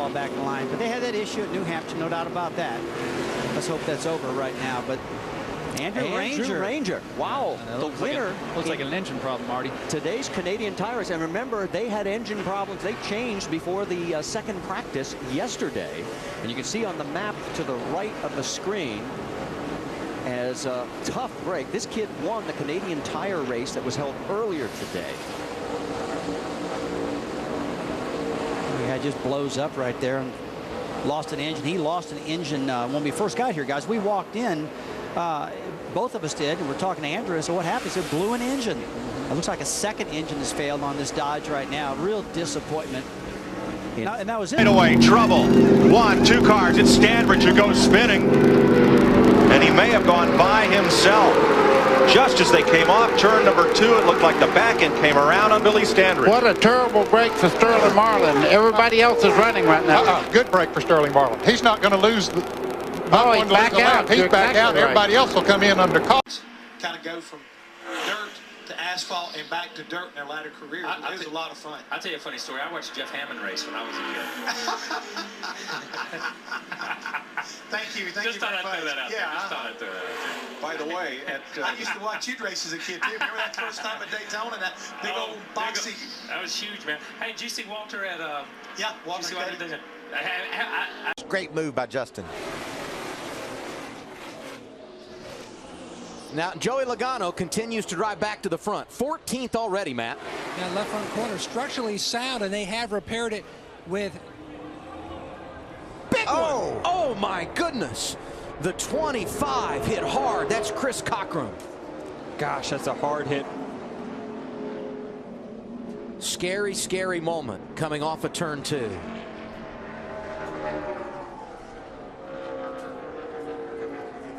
well back in the line. But they had that issue at New Hampshire, no doubt about that. Let's hope that's over right now. But Andrew Ranger. Wow. The winner. Looks like an engine problem, Marty. Today's Canadian Tire Race. And remember, they had engine problems. They changed before the second practice yesterday. And you can see on the map to the right of the screen as a tough break. This kid won the Canadian Tire Race that was held earlier today. Yeah, just blows up right there and lost an engine. He lost an engine when we first got here, guys. We walked in, both of us did, and we're talking to Andrew. So what happened? It blew an engine. It looks like a second engine has failed on this Dodge right now. Real disappointment. And that was it. Away, trouble. 1, 2 cars. It's Standridge who goes spinning. And he may have gone by himself. Just as they came off turn number 2, it looked like the back end came around on Billy Standridge. What a terrible break for Sterling Marlin. Everybody else is running right now. Good break for Sterling Marlin. He's not going to lose. He's back out. He's back out. Everybody else will come in under cost. Kind of go from dirt to asphalt and back to dirt in their latter career. It was a lot of fun. I'll tell you a funny story. I watched Jeff Hammond race when I was a kid. Thank you. Thank Just you thought very I'd throw much. that out there. Just thought I'd throw that out there. By the way, I used to watch you race as a kid too. Remember that first time at Daytona, that big old boxy. That was huge, man. Hey, did you see Walter at Yeah, Walter. Great move by Justin. Now, Joey Logano continues to drive back to the front. 14th already, Matt. That left front corner structurally sound, and they have repaired it with big one. Oh, my goodness. The 25 hit hard. That's Chris Cockrum. Gosh, that's a hard hit. Scary, scary moment coming off of turn 2.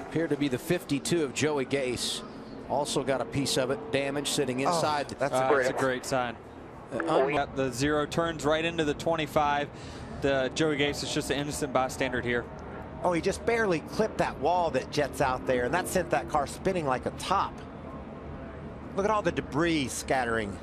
Appeared to be the 52 of Joey Gase. Also got a piece of it damaged sitting inside. That's a great sign. Got the 0 turns right into the 25. The Joey Gase is just an innocent bystander here. Oh, he just barely clipped that wall that jets out there, and that sent that car spinning like a top. Look at all the debris scattering.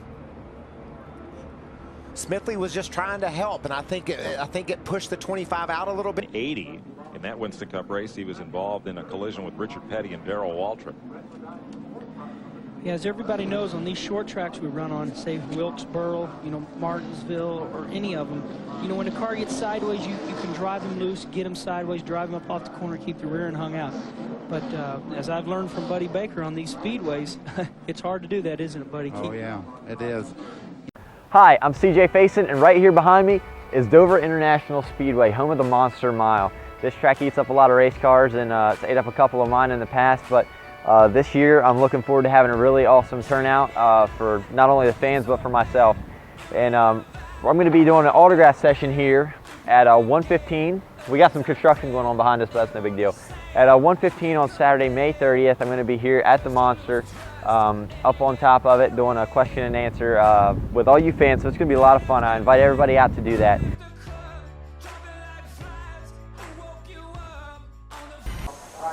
Smithley was just trying to help, and I think it pushed the 25 out a little bit. 80 in that Winston Cup race, he was involved in a collision with Richard Petty and Darrell Waltrip. Yeah, as everybody knows, on these short tracks we run on, say Wilkesboro, Martinsville, or any of them, when a car gets sideways, you can drive them loose, get them sideways, drive them up off the corner, keep the rear end hung out. But as I've learned from Buddy Baker on these speedways, it's hard to do that, isn't it, Buddy? Oh, yeah, it is. Hi, I'm CJ Faison, and right here behind me is Dover International Speedway, home of the Monster Mile. This track eats up a lot of race cars, and it's ate up a couple of mine in the past, but this year I'm looking forward to having a really awesome turnout for not only the fans but for myself. And I'm going to be doing an autograph session here at 1:15. We got some construction going on behind us, but that's no big deal. At 1:15 on Saturday, May 30th, I'm going to be here at the Monster, up on top of it, doing a question and answer with all you fans, so it's going to be a lot of fun. I invite everybody out to do that.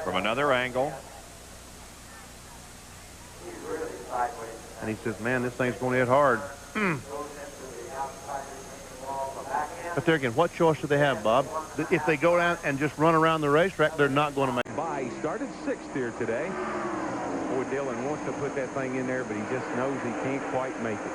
From another angle. And he says, man, this thing's going to hit hard. But there again, what choice do they have, Bob? If they go down and just run around the racetrack, they're not going to make it. He started 6th here today. Boy, Dillon wants to put that thing in there, but he just knows he can't quite make it.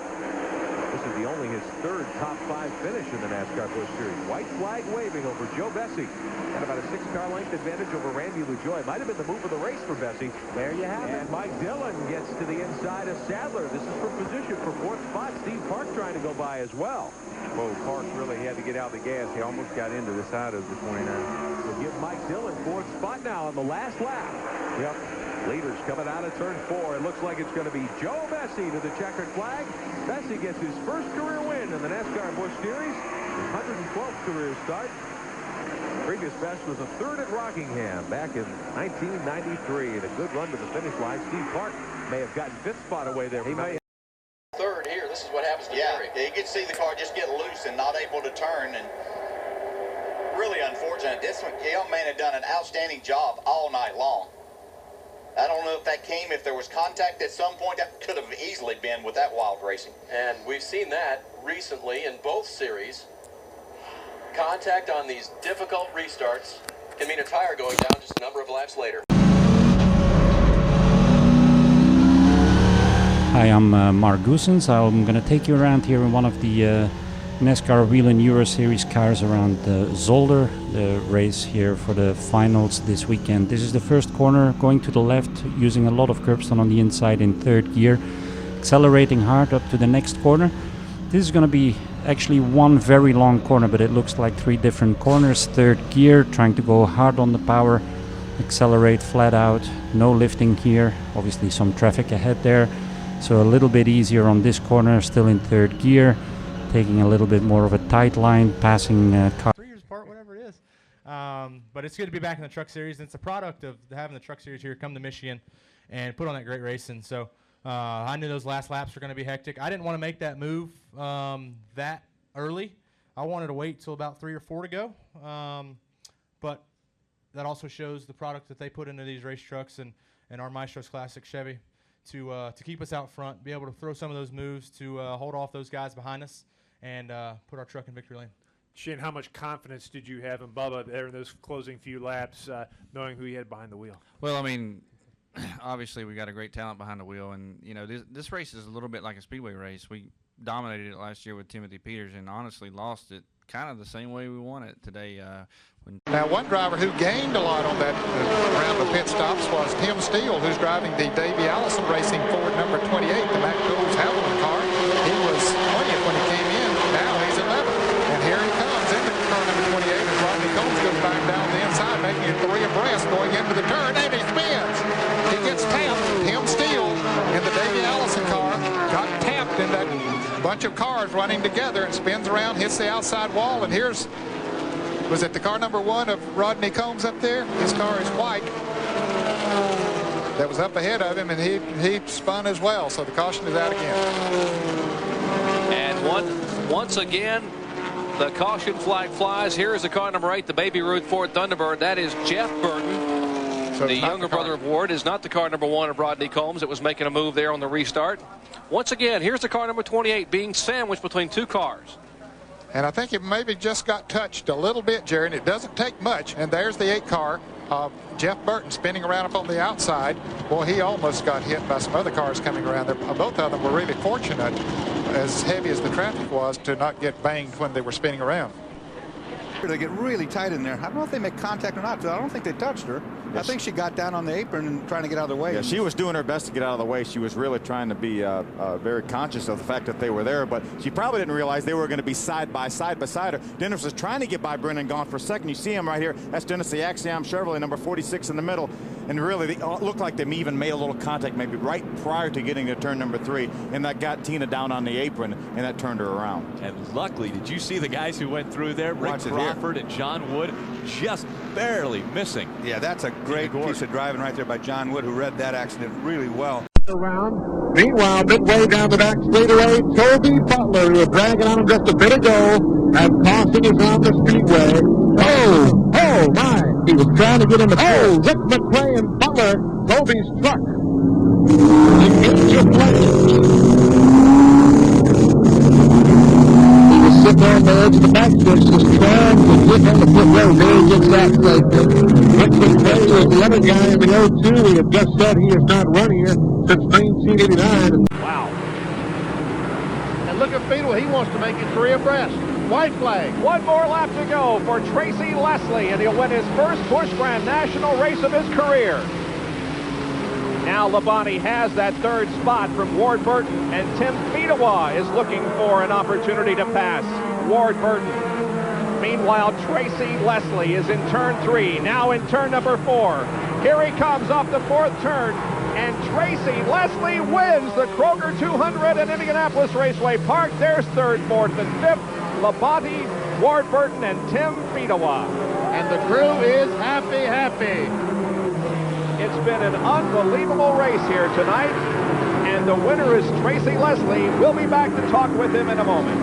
This is only his 3rd top 5 finish in the NASCAR Busch Series. White flag waving over Joe Bessey. Got about a 6-car length advantage over Randy LaJoie. Might have been the move of the race for Bessey. There you have it. And Mike Dillon gets to the inside of Sadler. This is for position for 4th spot. Steve Park trying to go by as well. Whoa, Park really had to get out of the gas. He almost got into the side of the 29. We'll give Mike Dillon 4th spot now on the last lap. Yep. Leaders coming out of turn 4. It looks like it's going to be Joe Bessey to the checkered flag. Bessey gets his first career win in the NASCAR Busch Series. His 112th career start. Previous best was a 3rd at Rockingham back in 1993. And a good run to the finish line. Steve Park may have gotten 5th spot away there. He may. 3rd here. This is what happens to Barry. Yeah, you can see the car just get loose and not able to turn. And really unfortunate. This young man had done an outstanding job all night long. I don't know if that came, if there was contact at some point. That could have easily been with that wild racing. And we've seen that recently in both series. Contact on these difficult restarts can mean a tire going down just a number of laps later. Hi, I'm Marc Goosens. I'm going to take you around here in one of the NASCAR Wheel and Euro Series cars around Zolder, the race here for the finals this weekend. This is the first corner, going to the left, using a lot of curbstone on the inside in third gear, accelerating hard up to the next corner. This is going to be actually one very long corner, but it looks like 3 different corners. Third gear, trying to go hard on the power, accelerate flat out, no lifting here, obviously some traffic ahead there. So a little bit easier on this corner, still in third gear, taking a little bit more of a tight line, passing car. 3 years apart, whatever it is. But it's good to be back in the Truck Series. And it's a product of having the Truck Series here come to Michigan and put on that great racing. So I knew those last laps were going to be hectic. I didn't want to make that move that early. I wanted to wait till about 3 or 4 to go. But that also shows the product that they put into these race trucks and our Maestros Classic Chevy. To keep us out front, be able to throw some of those moves to hold off those guys behind us and put our truck in victory lane. Shane, how much confidence did you have in Bubba there in those closing few laps, knowing who he had behind the wheel? Well, I mean, obviously we got a great talent behind the wheel, and you know this race is a little bit like a speedway race. We dominated it last year with Timothy Peters, and honestly lost it kind of the same way we won it today. Now, one driver who gained a lot on that round of pit stops was Tim Steele, who's driving the Davey Allison Racing Ford number 28, the Mac Gould Haviland car. He was 20th when he came in. Now he's 11th. And here he comes into car number 28 as Rodney Combs goes back down the inside, making it 3 abreast going into the turn, and he spins. He gets tapped. Tim Steele in the Davey Allison car got tapped in that bunch of cars running together and spins around, hits the outside wall, and here's was it the car number 1 of Rodney Combs up there? His car is white. That was up ahead of him, and he spun as well, so the caution is out again. And once again, the caution flag flies. Here is the car number 8, the Baby Ruth Ford Thunderbird. That is Jeff Burton. So the younger brother of Ward is not the car number 1 of Rodney Combs. It was making a move there on the restart. Once again, here's the car number 28 being sandwiched between 2 cars. And I think it maybe just got touched a little bit, Jerry, and it doesn't take much. And there's the 8 car of Jeff Burton spinning around up on the outside. Boy, he almost got hit by some other cars coming around there. Both of them were really fortunate, as heavy as the traffic was, to not get banged when they were spinning around. They get really tight in there. I don't know if they make contact or not. I don't think they touched her. Yes. I think she got down on the apron and trying to get out of the way. Yeah, she was doing her best to get out of the way. She was really trying to be very conscious of the fact that they were there, but she probably didn't realize they were going to be side by side beside her. Dennis was trying to get by Brendan Gaughan for a second. You see him right here. That's Dennis, the Axiom Chevrolet, number 46 in the middle. And really, they looked like they even made a little contact maybe right prior to getting to turn number 3, and that got Tina down on the apron, and that turned her around. And luckily, did you see the guys who went through there? Rick Crawford and John Wood just barely missing. Yeah, that's a great piece of driving right there by John Wood, who read that accident really well. Around. Meanwhile, midway down the back straightaway, Tobey Butler, who was dragging on him just a bit ago, and caution is on the speedway. Oh my! He was trying to get him to Rick McCray and Butler, Tobey's truck. Engage your flames. He was sitting on the edge of the backstretch, just trying to get on the pit road. There he gets that right. Rick McCray was the other guy in the 02. He had just said he has not run here since 1989. Wow. And look at Fiedel. He wants to make it 3 abreast. White flag. 1 more lap to go for Tracy Leslie, and he'll win his first Busch Grand National race of his career. Now Labonte has that 3rd spot from Ward Burton, and Tim Fedewa is looking for an opportunity to pass Ward Burton. Meanwhile, Tracy Leslie is in turn 3, now in turn number 4. Here he comes off the 4th turn, and Tracy Leslie wins the Kroger 200 at Indianapolis Raceway Park. There's 3rd, 4th, and 5th. Labonte, Ward Burton, and Tim Fedewa. And the crew is happy. It's been an unbelievable race here tonight, and the winner is Tracy Leslie. We'll be back to talk with him in a moment.